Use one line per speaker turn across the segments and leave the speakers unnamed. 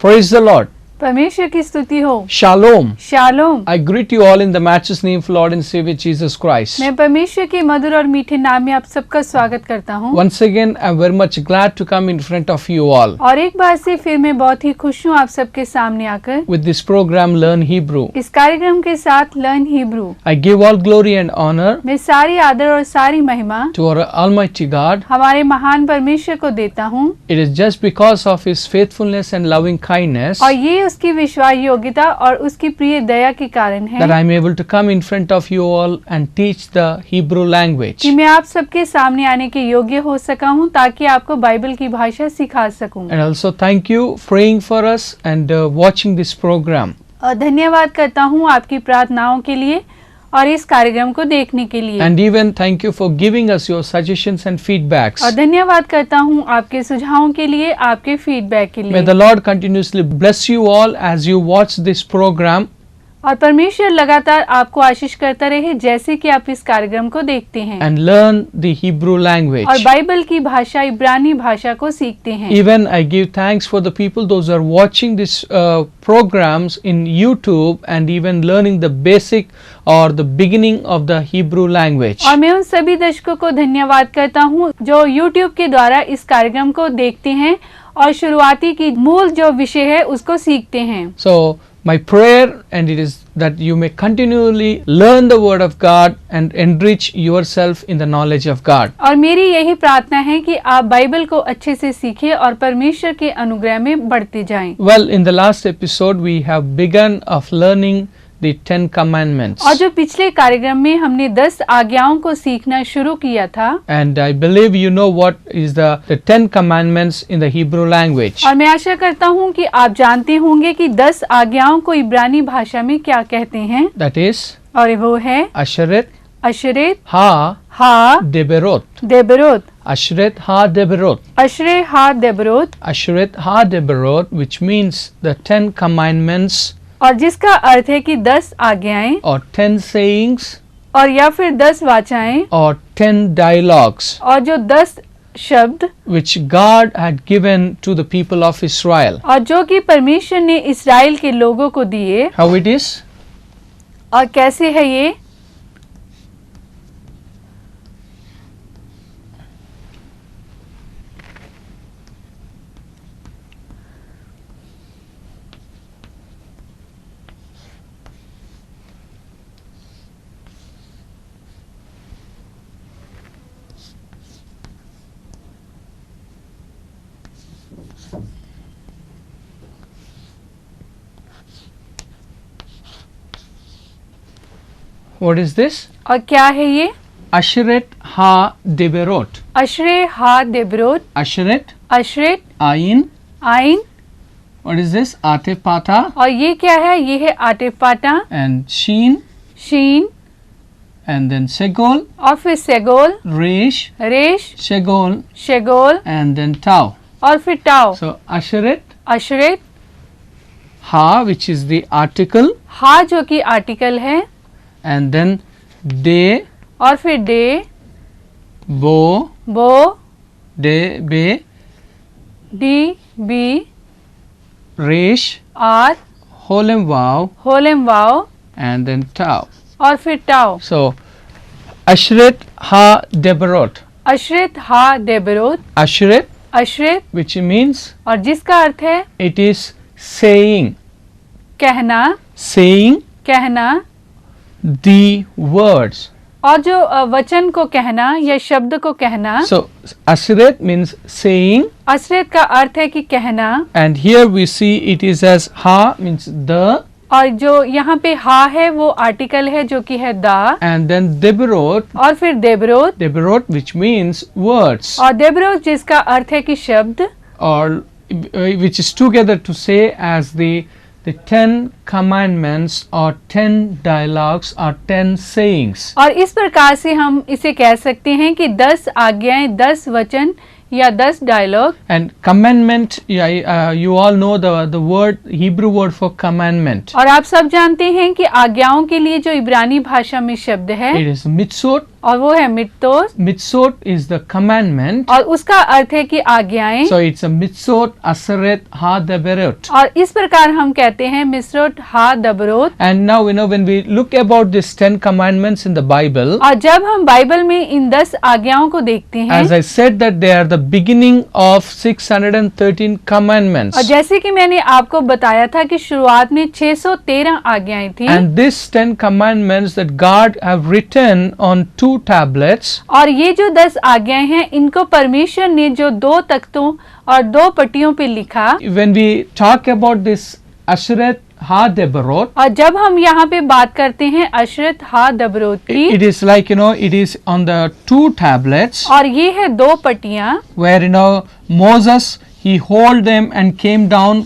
Praise the Lord.
परमेश्वर की स्तुति हो।
Shalom.
Shalom.
I greet you all in the matchless name of Lord and Savior Jesus Christ.
मैं परमेश्वर के मधुर और मीठे नाम में आप सबका स्वागत करता हूँ।
Once again, I'm very much glad to come in front of you all
और एक बार से फिर मैं बहुत ही खुश हूँ आप सबके सामने आकर
with this program Learn Hebrew.
इस कार्यक्रम के साथ learn Hebrew.
I give all glory and honor
मैं सारी आदर और सारी महिमा
to our Almighty God.
हमारे महान परमेश्वर को देता हूँ
It is just because of His faithfulness and loving kindness
और ये उसकी विश्वास योग्यता और उसकी प्रिय दया के कारण है
that I'm able to come in front of you all and teach the Hebrew language.
कि मैं आप सबके सामने आने के योग्य हो सका हूँ ताकि आपको बाइबल की भाषा सिखा सकूँ।
And also thank you praying for us and watching this program.
और धन्यवाद करता हूँ आपकी प्रार्थनाओं के लिए और इस कार्यक्रम को देखने के लिए।
And even thank you for giving us your suggestions and feedbacks.
और धन्यवाद करता हूँ आपके सुझावों के लिए, आपके फीडबैक के
May
लिए।
the Lord continuously bless you all as you watch this program.
और परमेश्वर लगातार आपको आशीष करता रहे जैसे कि आप इस कार्यक्रम को देखते हैं
And learn the Hebrew language.
और बाइबल की भाषा इब्रानी भाषा को सीखते हैं।
Even I give thanks for the people those who are watching this programs in YouTube and even learning the basic or the beginning of the Hebrew language.
और मैं उन सभी दर्शकों को धन्यवाद करता हूँ जो YouTube के द्वारा इस कार्यक्रम को देखते हैं और शुरुआती की मूल जो विषय है उसको सीखते हैं।
So my prayer and it is that you may continually learn the word of God and enrich yourself in the knowledge of God.
और मेरी यही प्रार्थना है कि आप बाइबल को अच्छे से सीखें और परमेश्वर के अनुग्रह में बढ़ते जाएं।
Well, in the last episode we have begun of learning the 10 commandments.
और जो पिछले कार्यक्रम में हमने 10 आज्ञाओं को सीखना शुरू किया था
And I believe you know what is the 10 commandments in the Hebrew language.
और मैं आशा करता हूँ कि आप जानते होंगे कि 10 आज्ञाओं को इब्रानी भाषा में क्या कहते हैं।
That is
और वो है
Asheret,
अशरेत,
Ha,
हा,
Deberot.
देबरोत,
Asheret, Ha, Deberot.
अशरे, हा, देबरोत,
Asheret, Ha, Deberot, which means the 10 commandments
और जिसका अर्थ है कि 10 आज्ञाएं
or 10 sayings
और या फिर 10 वाचाएं
or 10 dialogues
और जो 10 शब्द
which God had given to the people of Israel.
और जो कि परमेश्वर ने इस्राएल के लोगों को दिए।
How it is?
और कैसे है ये?
What is this?
और क्या है ये?
Asheret, Ha, Deberot.
अशरे, हा, देबरोत,
Asheret,
अशरेत,
Ayin.
आइन।
What is this? Atepata
और ये क्या है? ये है आटेपाटा,
and Sheen
sheen
and then Segol,
और फिर सेगोल,
Resh,
रेश,
Segol
शेगोल
and then Tau.
और फिर टाओ।
So Asheret,
अशरेत,
Ha, which is the article,
हा जो कि आर्टिकल है
and then De,
और फिर डे,
Bo,
बो,
De, Be,
D, B,
Resh,
R,
Holem Vav
होलेम वाओ
and then Tau.
और फिर टाओ।
So Asheret, Ha, Deberot.
अशरेत, हा, देबरोत,
Asheret,
अशरेत
which means
और जिसका अर्थ है
it is saying,
कहना,
saying
कहना
the words.
और जो वचन को कहना या शब्द को कहना।
So Asheret means saying
अशरेत का अर्थ है कि कहना
and here we see it is as Ha means the
और जो यहाँ पे हा है वो आर्टिकल है जो कि है दा
and then Deberot,
और फिर देबरोत
Deberot which means words
और देबरोत जिसका अर्थ है कि शब्द
or which is together to say as the 10 commandments or 10 dialogues or 10 sayings.
और इस प्रकार से हम इसे कह सकते हैं कि 10 आज्ञाएं, 10 वचन या 10 dialogue.
And commandment, you all know the word, Hebrew word for commandment.
और आप सब जानते हैं कि आज्ञाओं के लिए जो इब्रानी भाषा में शब्द है
It is mitzvot.
और वो है मित्तोस,
Mitzvot is the commandment.
और उसका अर्थ है कि आज्ञाएं।
So it's a mitzvot aseret ha deberot.
और इस प्रकार हम कहते हैं मिस्रोट हा दबरोत।
And now when we look about these 10 commandments in the Bible,
और जब हम बाइबल में इन 10 आज्ञाओं को देखते हैं,
as I said that they are the beginning of 613 commandments.
और जैसे कि मैंने आपको बताया था कि शुरुआत में 613 आज्ञाएं थी,
And these 10 commandments that God have written on 2 tablets,
और ये जो 10 आज्ञाएं हैं इनको परमेश्वर ने जो 2 तख्तों और 2 पट्टियों पे लिखा।
when we talk about this Asheret ha deberot,
और जब हम यहाँ पे बात करते हैं अशरत हा दबरोत की,
it is like it is on the 2 tablets
और ये है 2 पट्टियां,
where Moses he hold them and came down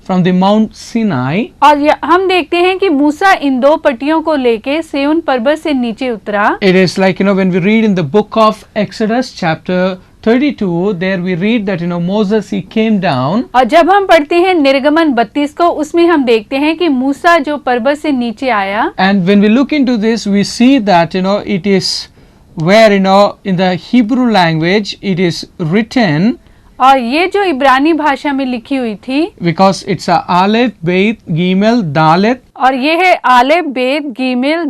from the Mount Sinai.
और हम देखते हैं कि मूसा इन 2 पट्टियों को लेके सिय्योन पर्वत से नीचे उतरा।
It is like when we read in the book of Exodus chapter 32, there we read that Moses he came down.
और जब हम पढ़ते हैं निर्गमन 32 को, उसमें हम देखते हैं कि मूसा जो पर्वत से नीचे आया।
And when we look into this, we see that it is where in the Hebrew language it is written,
और ये जो इब्रानी भाषा में लिखी हुई थी,
because it's a Aleph, Beit, Gimel, Dalet,
और ये है आलेफ, बेत, गीमेल,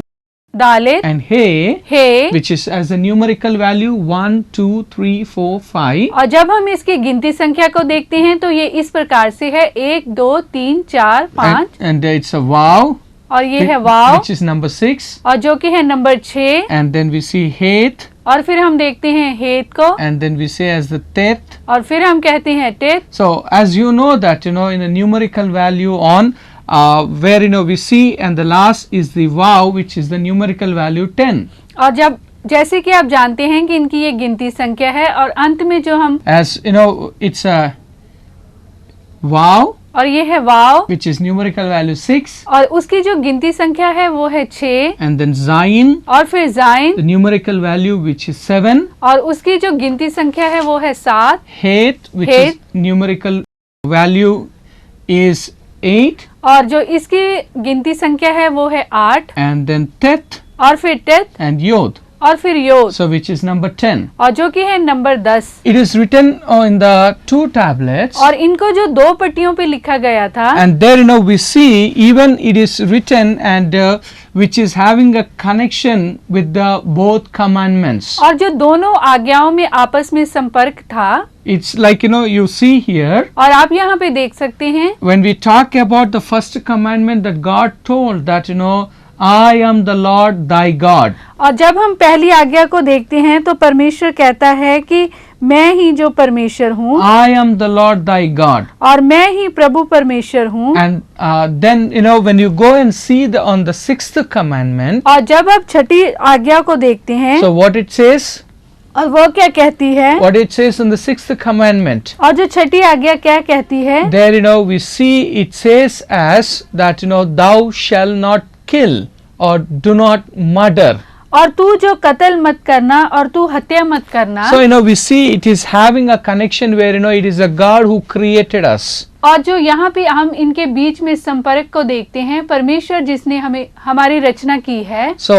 दालेत,
and He,
hey,
which is as a numerical value 1, 2, 3, 4, 5.
और जब हम इसकी गिनती संख्या को देखते हैं तो ये इस प्रकार से है 1, 2, 3, 4, 5,
And it's a Vav,
और ये है वाव,
which is number 6.
और जो कि है number 6,
And then we see Het,
और फिर हम देखते हैं हेत को,
and then we say as the Tet.
और फिर हम कहते हैं टेत।
So as you know that in a numerical value on where we see, and the last is the Vav, which is the numerical value 10.
और जब जैसे कि आप जानते हैं कि इनकी ये गिनती संख्या है, और अंत में जो हम
As it's a Vav,
और ये है वाव,
which is numerical value 6,
और उसकी जो गिनती संख्या है वो है 6,
and then Zayin,
और फिर जाइन,
the numerical value which is 7,
और उसकी जो गिनती संख्या है वो है 7,
Het, which
Het.
is numerical value is 8,
और जो इसकी गिनती संख्या है वो है 8,
and then Tet
और फिर टेत,
and Yod,
और फिर योद,
so which is number 10.
और जो कि है number 10।
It is written in the 2 tablets,
और इनको जो 2 पट्टियों पे लिखा गया था,
and there we see even it is written and which is having a connection with the both commandments.
और जो दोनों आज्ञाओं में आपस में संपर्क था,
It's like you see here
और आप यहाँ पे देख सकते हैं
when we talk about the first commandment that God told that I am the Lord thy God.
और जब हम पहली आज्ञा को देखते हैं तो परमेश्वर कहता है कि मैं ही जो परमेश्वर हूँ,
I am the Lord thy God.
और मैं ही प्रभु परमेश्वर हूँ।
And then when you go and see on the 6th commandment,
और जब आप छठी आज्ञा को देखते हैं,
so what it says,
और वो क्या कहती है,
what it says in the 6th commandment,
और जो छठी आज्ञा क्या कहती है,
there we see it says as that thou shall not kill or do not murder.
और तू जो कत्ल मत करना और तू हत्या मत करना।
So we see it is having a connection where it is a God who created us.
और जो यहाँ पे हम इनके बीच में संपर्क को देखते हैं, परमेश्वर जिसने हमें हमारी रचना की है।
So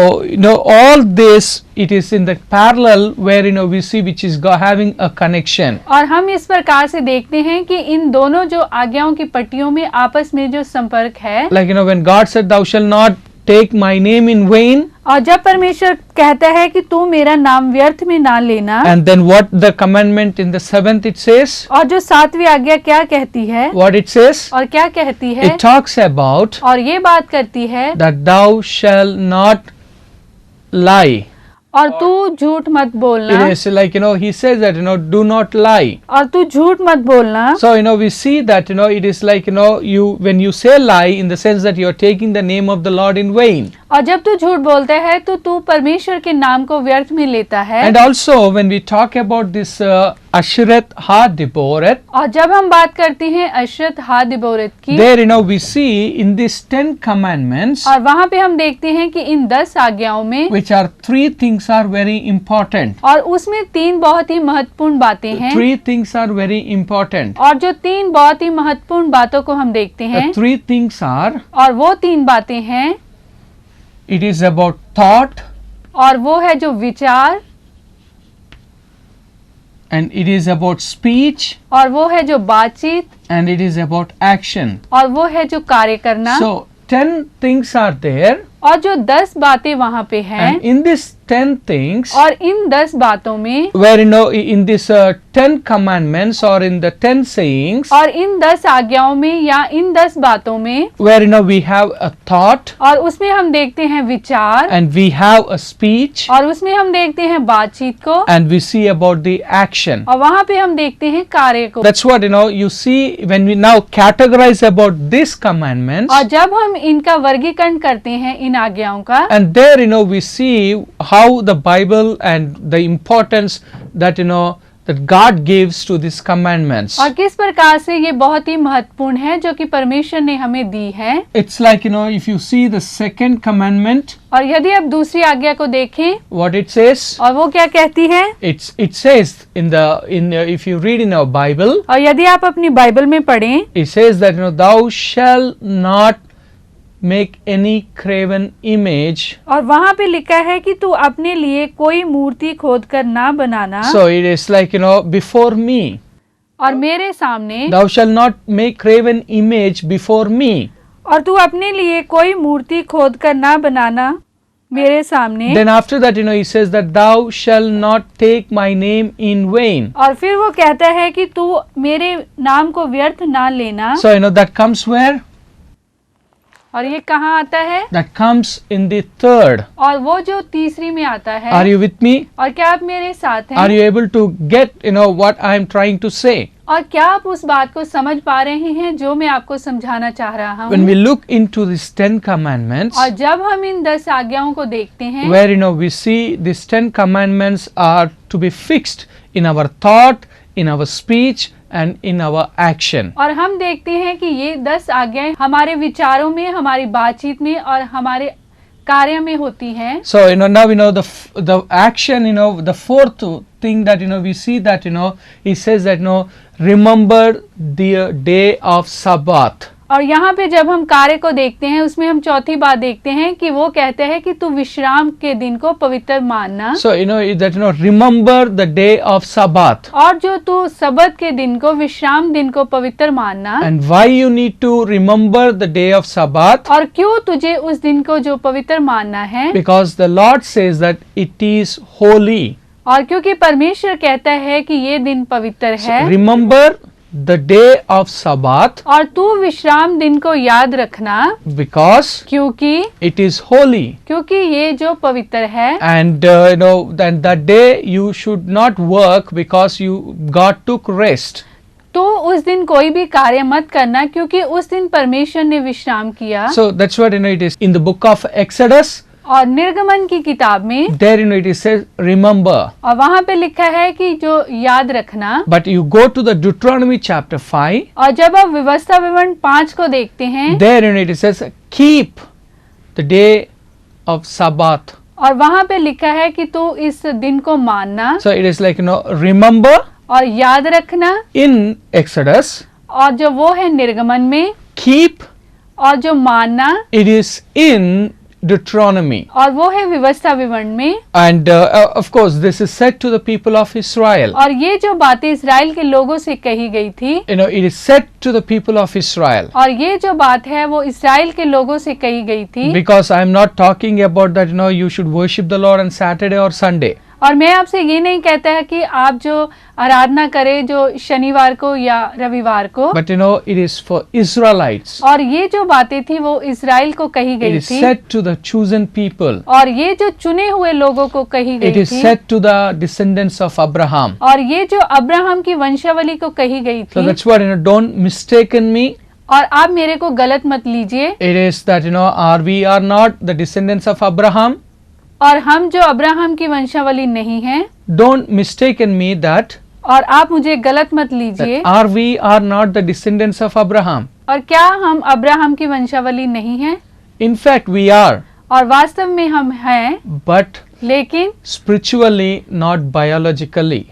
all this it is in the parallel where we see which is having a connection.
और हम इस प्रकार से देखते हैं कि इन दोनों जो आज्ञाओं की पट्टियों में आपस में जो संपर्क है,
Like when God said thou shall not take my name in vain,
और जब परमेश्वर कहता है कि तू मेरा नाम व्यर्थ में ना लेना,
and then what the commandment in the 7th it says,
और जो 7वीं आज्ञा क्या कहती है,
what it says,
और क्या कहती है,
it talks about
और ये बात करती है
that thou shall not lie.
और तू झूठ मत बोलना।
It is like he says that do not lie.
और तू झूठ मत बोलना।
So we see that it is like you when you say lie in the sense that you are taking the name of the Lord in vain.
और जब तू झूठ बोलता है तो तू परमेश्वर के नाम को व्यर्थ में लेता है।
And also when we talk about this Asheret ha Deboret,
और जब हम बात करते हैं अशरत हा दिबोरत की,
there we see in these 10 commandments,
और वहाँ पे हम देखते हैं कि इन 10 आज्ञाओं में,
which are 3 things are very important.
और उसमें 3 बहुत ही महत्वपूर्ण बातें हैं।
3 things are very important.
और जो 3 बहुत ही महत्वपूर्ण बातों को हम देखते हैं,
The 3 things are,
और वो 3 बातें हैं,
it is about thought,
और वो है जो विचार,
and it is about speech,
और वो है जो बातचीत,
and it is about action.
और वो है जो कार्य करना।
So 10 things are there,
और जो 10 बातें वहाँ पे हैं,
and in these 10 things,
और इन 10 बातों में,
where in this 10 commandments or in the 10 sayings,
और इन 10 आज्ञाओं में या इन 10 बातों में,
where we have a thought,
और उसमें हम देखते हैं विचार,
and we have a speech,
और उसमें हम देखते हैं बातचीत को,
and we see about the action.
और वहाँ पे हम देखते हैं कार्य को।
That's what you see when we now categorize about these commandments,
और जब हम इनका वर्गीकरण करते हैं इन आज्ञाओं का,
and there we see how the Bible and the importance that that God gives to these commandments.
और किस प्रकार से ये बहुत ही महत्वपूर्ण है जो कि परमेश्वर ने हमें दी है।
It's like if you see the second commandment,
और यदि आप दूसरी आज्ञा को देखें,
what it says,
और वो क्या कहती है,
it says if you read in our Bible,
और यदि आप अपनी बाइबल में पढ़ें,
it says that thou shall not make any graven image.
और वहाँ पे लिखा है कि तू अपने लिए कोई मूर्ति खोद कर ना बनाना।
So it is like before me.
और मेरे सामने,
Thou shall not make graven image before me.
और तू अपने लिए कोई मूर्ति खोद कर ना बनाना मेरे सामने।
Then after that he says that thou shall not take my name in vain.
और फिर वो कहता है कि तू मेरे नाम को व्यर्थ ना लेना।
So that comes where?
और ये कहाँ आता है?
That comes in the third.
और वो जो तीसरी में आता है।
Are you with me?
और क्या आप मेरे साथ हैं?
Are you able to get what I am trying to say?
और क्या आप उस बात को समझ पा रहे हैं जो मैं आपको समझाना चाह रहा हूँ?
When we look into these 10 commandments,
और जब हम इन 10 आज्ञाओं को देखते हैं,
where we see these 10 commandments are to be fixed in our thought, in our speech, and in our action.
और हम देखते हैं कि ये 10 आज्ञाएं हमारे विचारों में, हमारी बातचीत में और हमारे कार्य में होती हैं।
So now the action, the fourth thing that we see that he says that remember the day of Sabbath.
और यहाँ पे जब हम कार्य को देखते हैं, उसमें हम चौथी बात देखते हैं कि वो कहते हैं कि तू विश्राम के दिन को पवित्र मानना।
So that remember the day of Sabbath.
और जो तू सबत के दिन को, विश्राम दिन को पवित्र मानना।
And why you need to remember the day of Sabbath?
और क्यों तुझे उस दिन को जो पवित्र मानना है?
Because the Lord says that it is holy.
और क्योंकि परमेश्वर कहता है कि ये दिन पवित्र है।
So remember the day of Sabbath.
और तू विश्राम दिन को याद रखना।
Because
क्योंकि
it is holy.
क्योंकि ये जो पवित्र है।
And then that day you should not work because God took rest.
तो उस दिन कोई भी कार्य मत करना क्योंकि उस दिन परमेश्वर ने विश्राम किया।
So that's what it is in the book of Exodus.
और निर्गमन की किताब में
there it says remember.
और वहाँ पे लिखा है कि जो याद रखना।
But you go to the Deuteronomy chapter 5.
और जब आप व्यवस्था विवरण 5 को देखते हैं,
there it says keep the day of Sabbath.
और वहाँ पे लिखा है कि तू इस दिन को मानना।
So it is like remember
और याद रखना
in Exodus.
और जो वो है निर्गमन में।
keep
और जो मानना
it is in Deuteronomy.
और वो है व्यवस्था विवरण में।
And of course this is said to the people of Israel.
और ये जो बातें इस्राएल के लोगों से कही गई थी,
it is said to the people of Israel.
और ये जो बात है वो इस्राएल के लोगों से कही गई थी।
Because I am not talking about that you should worship the Lord on Saturday or Sunday.
और मैं आपसे ये नहीं कहता है कि आप जो आराधना करें जो शनिवार को या रविवार को।
But it is for Israelites.
और ये जो बातें थी वो इस्राएल को कही गई
थी। It is
थी।
said to the chosen people.
और ये जो चुने हुए लोगों को कही गई
थी। It is
थी।
said to the descendants of Abraham.
और ये जो अब्राहम की वंशावली को कही गई थी।
So that's what don't mistaken me.
और आप मेरे को गलत मत लीजिए।
It is that we are not the descendants of Abraham.
और हम जो अब्राहम की वंशावली नहीं हैं।
Don't mistaken me that.
और आप मुझे गलत मत लीजिए।
We are not the descendants of Abraham.
और क्या हम अब्राहम की वंशावली नहीं हैं?
In fact we are.
और वास्तव में हम हैं।
But
लेकिन
spiritually not biologically.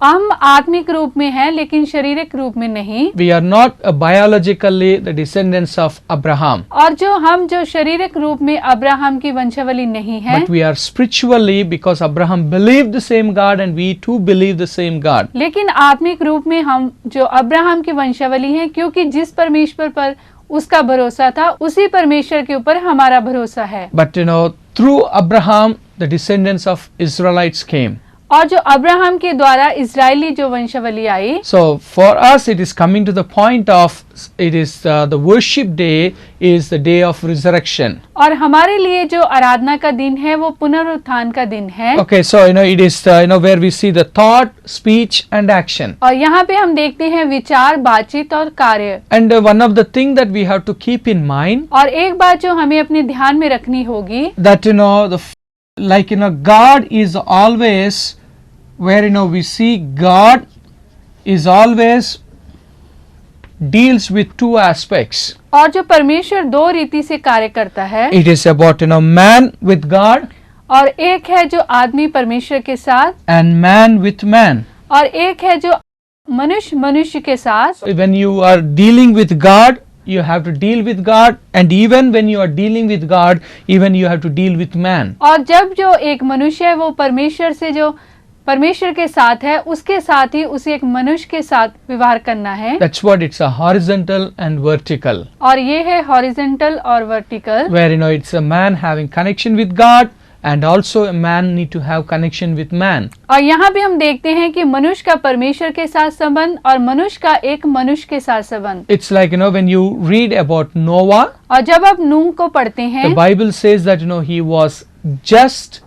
हम आत्मिक रूप में हैं लेकिन शारीरिक रूप में नहीं।
We are not biologically the descendants of Abraham,
और हम जो शारीरिक रूप में अब्राहम की वंशावली नहीं है,
but we are spiritually, because Abraham believed the same God and we too believe the same God.
लेकिन आत्मिक रूप में हम जो अब्राहम की वंशावली हैं, क्योंकि जिस परमेश्वर पर उसका भरोसा था उसी परमेश्वर के ऊपर हमारा भरोसा है।
But through Abraham the descendants of Israelites came.
और जो अब्राहम के द्वारा इजरायली जो वंशावली आई,
So for us it is coming to the point of it is the worship day is the day of resurrection.
और हमारे लिए जो आराधना का दिन है वो पुनरुत्थान का दिन है।
Okay, so it is where we see the thought, speech and action.
और यहाँ पे हम देखते हैं विचार, बातचीत और कार्य।
And one of the thing that we have to keep in mind
और एक बात जो हमें अपने ध्यान में रखनी होगी,
that God is always where we see God is always deals with two aspects.
और जो परमेश्वर दो रीति से कार्य करता है,
It is about man with God
और एक है जो आदमी परमेश्वर के साथ,
and man with man.
और एक है जो मनुष्य मनुष्य के साथ।
When you are dealing with God, you have to deal with God, and even when you are dealing with God, even you have to deal with man.
और जब जो एक मनुष्य है वो परमेश्वर से जो परमेश्वर के साथ है, उसके साथ ही उसे एक मनुष्य के साथ व्यवहार करना है।
That's what it's a horizontal and vertical.
और ये है हॉरिजॉन्टल और vertical,
Where it's a man having connection with God and also a man need to have connection with man.
और यहाँ पे हम देखते हैं कि मनुष्य का परमेश्वर के साथ संबंध और मनुष्य का एक मनुष्य के साथ संबंध।
It's like when you read about Noah,
और जब आप नूह को पढ़ते हैं,
the Bible says that he was just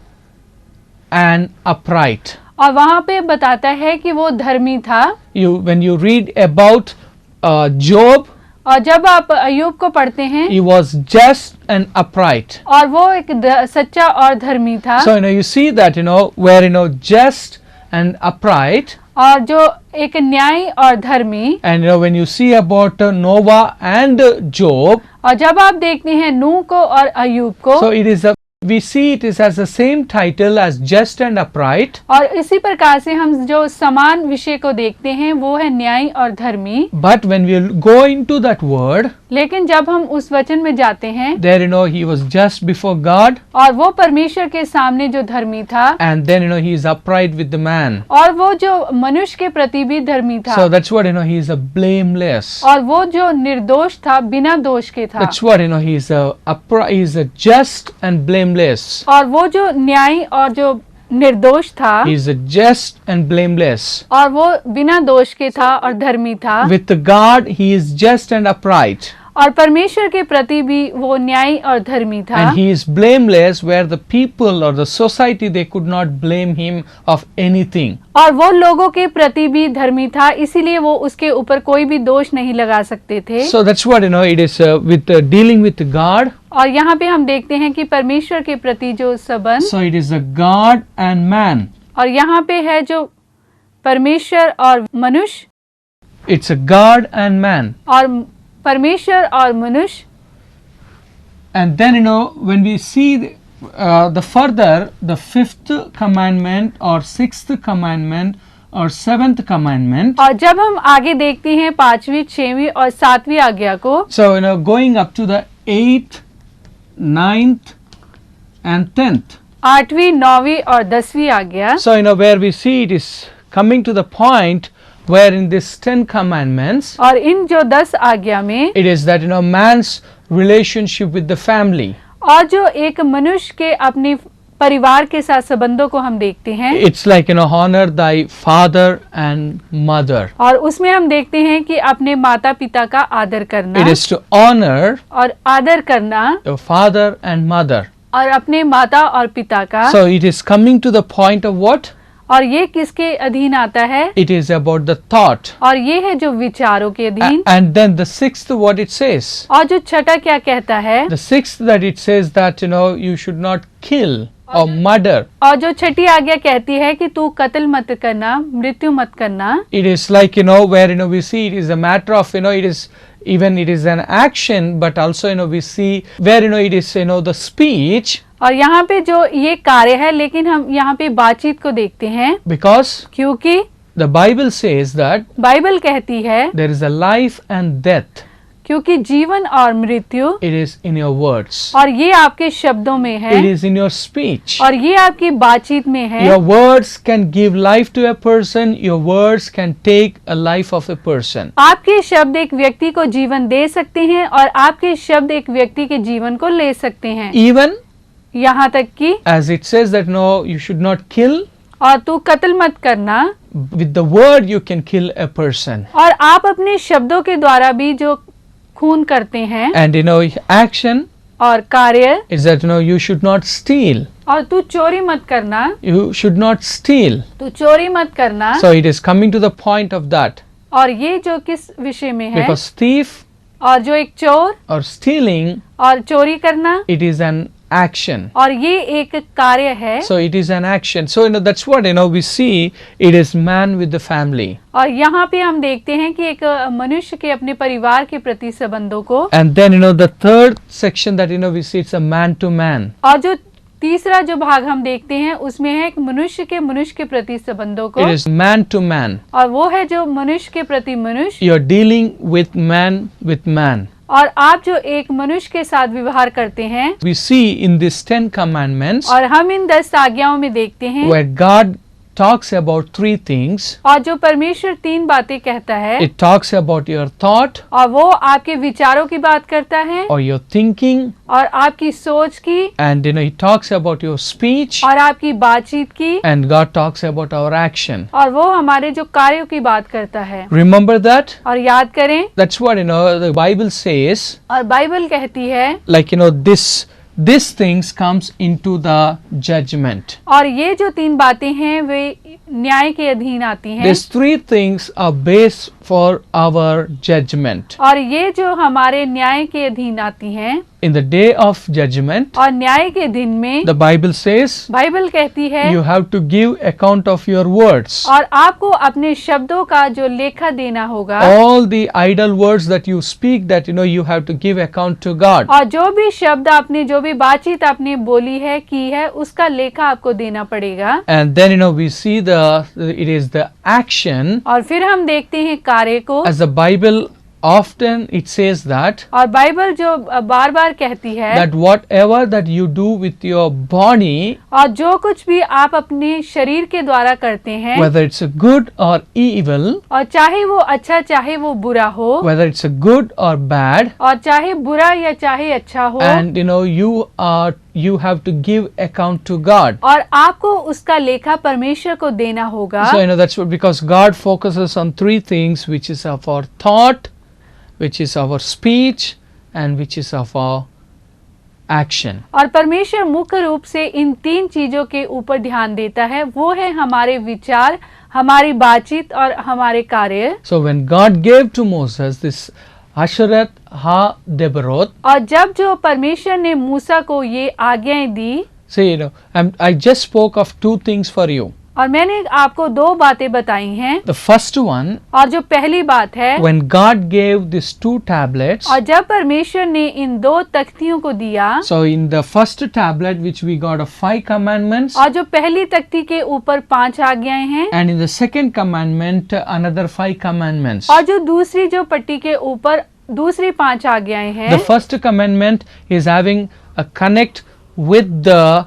and upright.
और वहाँ पे बताता है कि वो धर्मी था।
When you read about Job,
और जब आप अय्यूब को पढ़ते हैं,
he was just and upright.
और वो एक सच्चा और धर्मी था।
So you see that where just and upright.
और जो एक न्यायी और धर्मी।
And when you see about Noah and Job,
और जब आप देखते हैं नूह को और अय्यूब को,
so we see it is as the same title as just and upright.
और इसी प्रकार से हम जो समान विषय को देखते हैं वो है न्यायी और धर्मी।
But when we go into that word,
लेकिन जब हम उस वचन में जाते हैं,
there he was just before God,
और वो परमेश्वर के सामने जो धर्मी था,
and then he is upright with the man.
और वो जो मनुष्य के प्रति भी धर्मी था।
So that's what he is a blameless.
और वो जो निर्दोष था, बिना दोष के था।
That's what he is a upright, he is a just and blameless.
और वो जो न्यायी और जो निर्दोष था,
he is a just and blameless.
और वो बिना दोष के था और धर्मी था।
With God he is just and upright.
और परमेश्वर के प्रति भी वो न्यायी और धर्मी था।
And he is blameless, where the people or the society they could not blame him of anything.
और वो लोगों के प्रति भी धर्मी था, इसीलिए वो उसके ऊपर कोई भी दोष नहीं लगा सकते थे।
So that's what it is with dealing with God.
और यहाँ पे हम देखते हैं कि परमेश्वर के प्रति जो संबंध,
So it is a God and man.
और यहाँ पे है जो परमेश्वर और मनुष्य,
It's a God and man.
और परमेश्वर और मनुष्य।
And then when we see the further the fifth commandment or sixth commandment or seventh commandment.
और जब हम आगे देखते हैं पांचवी, छठवीं और सातवीं आज्ञा को,
So going up to the 8th, 9th and 10th.
आठवीं, नौवीं और 10वीं आज्ञा।
So where we see it is coming to the point where in this 10 commandments,
और इन जो 10 आज्ञा में,
it is that man's relationship with the family.
और जो एक मनुष्य के अपने परिवार के साथ संबंधों को हम देखते हैं।
It's like honor thy father and mother.
और उसमें हम देखते हैं कि अपने माता पिता का आदर करना।
It is to honor
और आदर करना
your father and mother.
और अपने माता और पिता का।
So it is coming to the point of what?
और ये किसके अधीन आता है?
It is about the thought.
और ये है जो विचारों के अधीन।
And then the sixth what it says.
और जो छठा क्या कहता है?
The sixth that it says that you should not kill or murder.
और जो छठी आज्ञा कहती है कि तू कत्ल मत करना, मृत्यु मत करना।
It is like where we see it is a matter of it is even it is an action, but also we see where it is the speech.
और यहाँ पे जो ये कार्य है, लेकिन हम यहाँ पे बातचीत को देखते हैं।
Because
क्योंकि
the Bible says that
Bible कहती है
there is a life and death.
क्योंकि जीवन और मृत्यु
It is in your words.
और ये आपके शब्दों में है
It is in your speech.
और ये आपकी बातचीत में है।
Your words can give life to a person. Your words can take a life of a person.
आपके शब्द एक व्यक्ति को जीवन दे सकते हैं और आपके शब्द एक व्यक्ति के जीवन को ले सकते हैं।
Even
यहाँ तक कि
as it says that no, you should not kill.
और तू कत्ल मत करना,
With the word you can kill a person.
और आप अपने शब्दों के द्वारा भी जो खून करते हैं
And action
और कार्य,
is that you should not steal.
और तू चोरी मत करना,
You should not steal.
तू चोरी मत करना।
So it is coming to the point of that.
और ये जो किस विषय में है,
Because thief
और जो एक चोर
or stealing,
और चोरी करना,
it is an action.
और ये एक कार्य है।
So it is an action. So that's what we see. It is man with the family.
और यहाँ पे हम देखते हैं कि एक मनुष्य के अपने परिवार के प्रति संबंधों को,
And then the third section that we see, it's a man to man.
और जो तीसरा जो भाग हम देखते हैं उसमें है एक मनुष्य के प्रति संबंधों को,
It is man to man.
और वो है जो मनुष्य के प्रति मनुष्य,
You're dealing with man.
और आप जो एक मनुष्य के साथ व्यवहार करते हैं।
We see in these 10 commandments
और हम इन 10 आज्ञाओं में देखते हैं
where God talks about 3 things.
और जो परमेश्वर 3 बातें कहता है,
It talks about your thought
और वो आपके विचारों की बात करता है
or your thinking,
और आपकी सोच की,
and He talks about your speech,
और आपकी बातचीत की,
and God talks about our action.
और वो हमारे जो कार्यों की बात करता है।
Remember that?
और याद करें,
That's what the Bible says.
और बाइबल कहती है,
Like this things comes into the judgment.
और ये जो 3 बातें हैं वे न्याय के अधीन आती हैं।
These 3 things are based for our judgment.
और ये जो हमारे न्याय के अधीन आती हैं,
In the day of judgment,
और न्याय के दिन में
the Bible says
बाइबल कहती है,
you have to give account of your words.
और आपको अपने शब्दों का जो लेखा देना होगा,
All the idle words that you speak, that you have to give account to God.
और जो भी शब्द आपने, जो भी बातचीत आपने बोली है, की है, उसका लेखा आपको देना पड़ेगा।
And then we see it is the action.
और फिर हम देखते हैं कार्य को,
As the Bible often it says that
और बाइबल जो बार बार कहती है
that whatever that you do with your body,
और जो कुछ भी आप अपने शरीर के द्वारा करते हैं,
whether it's a good or evil,
और चाहे वो अच्छा चाहे वो बुरा हो,
whether it's a good or bad,
और चाहे बुरा या चाहे अच्छा हो,
and you have to give account to God.
और आपको उसका लेखा परमेश्वर को देना होगा।
So that's what, because God focuses on 3 things, which is of our thought, which is our speech, and which is of our action.
और परमेश्वर मुख्य रूप से इन 3 चीजों के ऊपर ध्यान देता है, वो है हमारे विचार, हमारी बातचीत और हमारे कार्य।
So when God gave to Moses this Asherat Ha-Debarot,
और जब जो परमेश्वर ने मूसा को ये आज्ञाएं दी,
say I just spoke of 2 things for you.
और मैंने आपको 2 बातें बताई हैं।
The first one,
और जो पहली बात है,
when God gave these 2 tablets,
और जब परमेश्वर ने इन 2 तख्तियों को दिया,
so in the first tablet which we got of 5 commandments,
और जो पहली तख्ती के ऊपर 5 आज्ञाएं हैं,
and in the second commandment another 5 commandments.
और जो दूसरी जो पट्टी के ऊपर दूसरी 5 आज्ञाएं हैं,
The first commandment is having a connect with the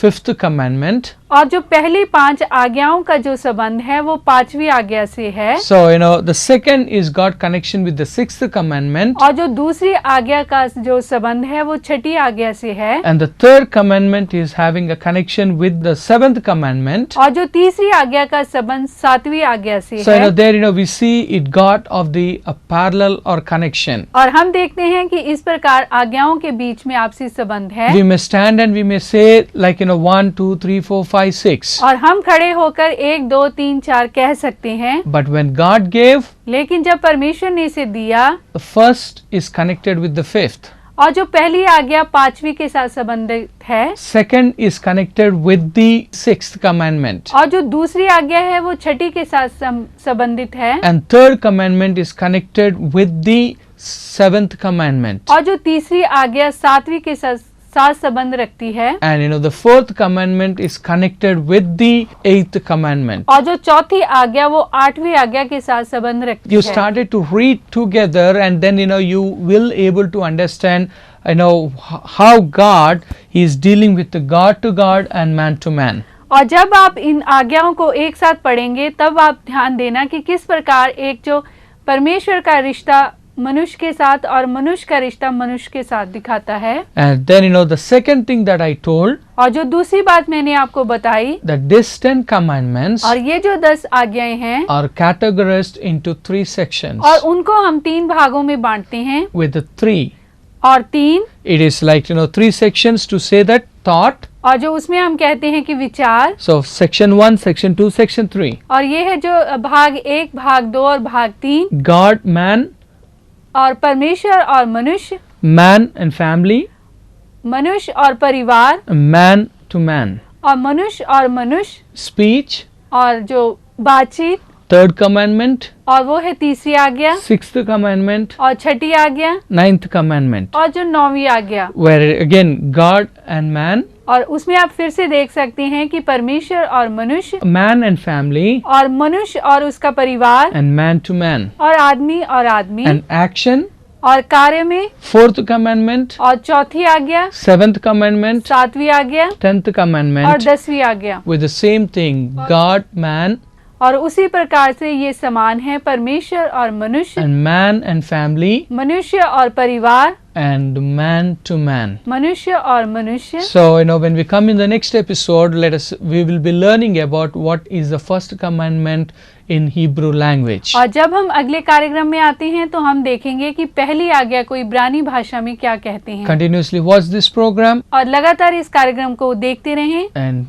5th commandment.
और जो पहली 5 आज्ञाओं का जो संबंध है वो 5वीं आज्ञा से है।
So the second is got connection with the 6th commandment.
और जो दूसरी आज्ञा का जो संबंध है वो 6ठी आज्ञा से है।
And the third commandment is having a connection with the 7th commandment.
और जो तीसरी आज्ञा का संबंध 7वीं आज्ञा से
So
है।
there we see it got of the parallel or connection.
और हम देखते हैं कि इस प्रकार आज्ञाओं के बीच में आपसी संबंध है।
We may stand and we may say like 1, 2, 3, 4, 5, 6.
और हम खड़े होकर 1, 2, 3, 4 कह सकते हैं।
But when God gave,
लेकिन जब परमेश्वर ने इसे दिया,
the first is connected with the 5th.
और जो पहली आज्ञा 5वीं के साथ संबंधित है,
Second is connected with the 6th commandment.
और जो दूसरी आज्ञा है वो 6ठी के साथ संबंधित है,
And third commandment is connected with the 7th commandment.
और जो तीसरी आज्ञा 7वीं के साथ साथ संबंध रखती है।
And the fourth commandment is connected with the eighth commandment.
और जो चौथी आज्ञा वो आठवीं आज्ञा के साथ संबंध रखती
You
है।
started to read together, and then you will able to understand how God is dealing with the God to God and man to man.
और जब आप इन आज्ञाओं को एक साथ पढ़ेंगे तब आप ध्यान देना कि किस प्रकार एक जो परमेश्वर का रिश्ता मनुष्य के साथ और मनुष्य का रिश्ता मनुष्य के साथ दिखाता है।
And then the second thing that I told,
और जो दूसरी बात मैंने आपको बताई,
that these 10 commandments
और ये जो 10 आज्ञाएं हैं
are categorized into 3 sections.
और उनको हम 3 भागों में बांटते हैं।
With the 3,
और 3,
it is like 3 sections to say that thought.
और जो उसमें हम कहते हैं कि विचार।
So section 1, section 2, section 3.
और ये है जो भाग 1, भाग 2 और भाग 3।
God, man,
और परमेश्वर और मनुष्य,
man and family,
मनुष्य और परिवार,
man to man.
और मनुष्य और मनुष्य,
Speech,
और जो बातचीत,
third commandment,
और वो है तीसरी आज्ञा,
sixth commandment,
और छठी आज्ञा,
ninth commandment,
और जो 9वीं आज्ञा।
where again God and man,
और उसमें आप फिर से देख सकते हैं कि परमेश्वर और मनुष्य,
man and family,
और मनुष्य और उसका परिवार,
and man to man.
और आदमी,
And action,
और कार्य में,
fourth commandment,
और चौथी आज्ञा,
seventh commandment,
7वीं आज्ञा,
10th
और
commandment,
10वीं आज्ञा।
with the same thing, God, man,
और उसी प्रकार से ये समान है, परमेश्वर और मनुष्य,
and man and family,
मनुष्य और परिवार,
and man to man.
मनुष्य और मनुष्य।
So when we come in the next episode, we will be learning about what is the first commandment in Hebrew language.
और जब हम अगले कार्यक्रम में आते हैं तो हम देखेंगे कि पहली आज्ञा को इब्रानी भाषा में क्या कहते हैं।
Continuously watch this program
और लगातार इस कार्यक्रम को देखते रहें
and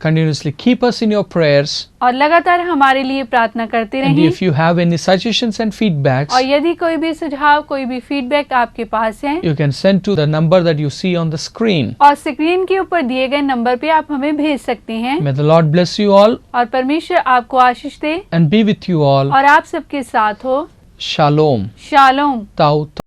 continuously keep us in your prayers.
और लगातार हमारे लिए प्रार्थना करते
And
रहें।
if you have any suggestions and feedbacks,
और यदि कोई भी सुझाव, कोई भी फीडबैक आपके पास है,
you can send to the number that you see on the screen.
और स्क्रीन के ऊपर दिए गए नंबर पे आप हमें भेज सकते हैं।
May the Lord bless you all
और परमेश्वर आपको आशीष दे
and be with you all.
और आप सबके साथ हो।
Shalom.
शालोम।
Tau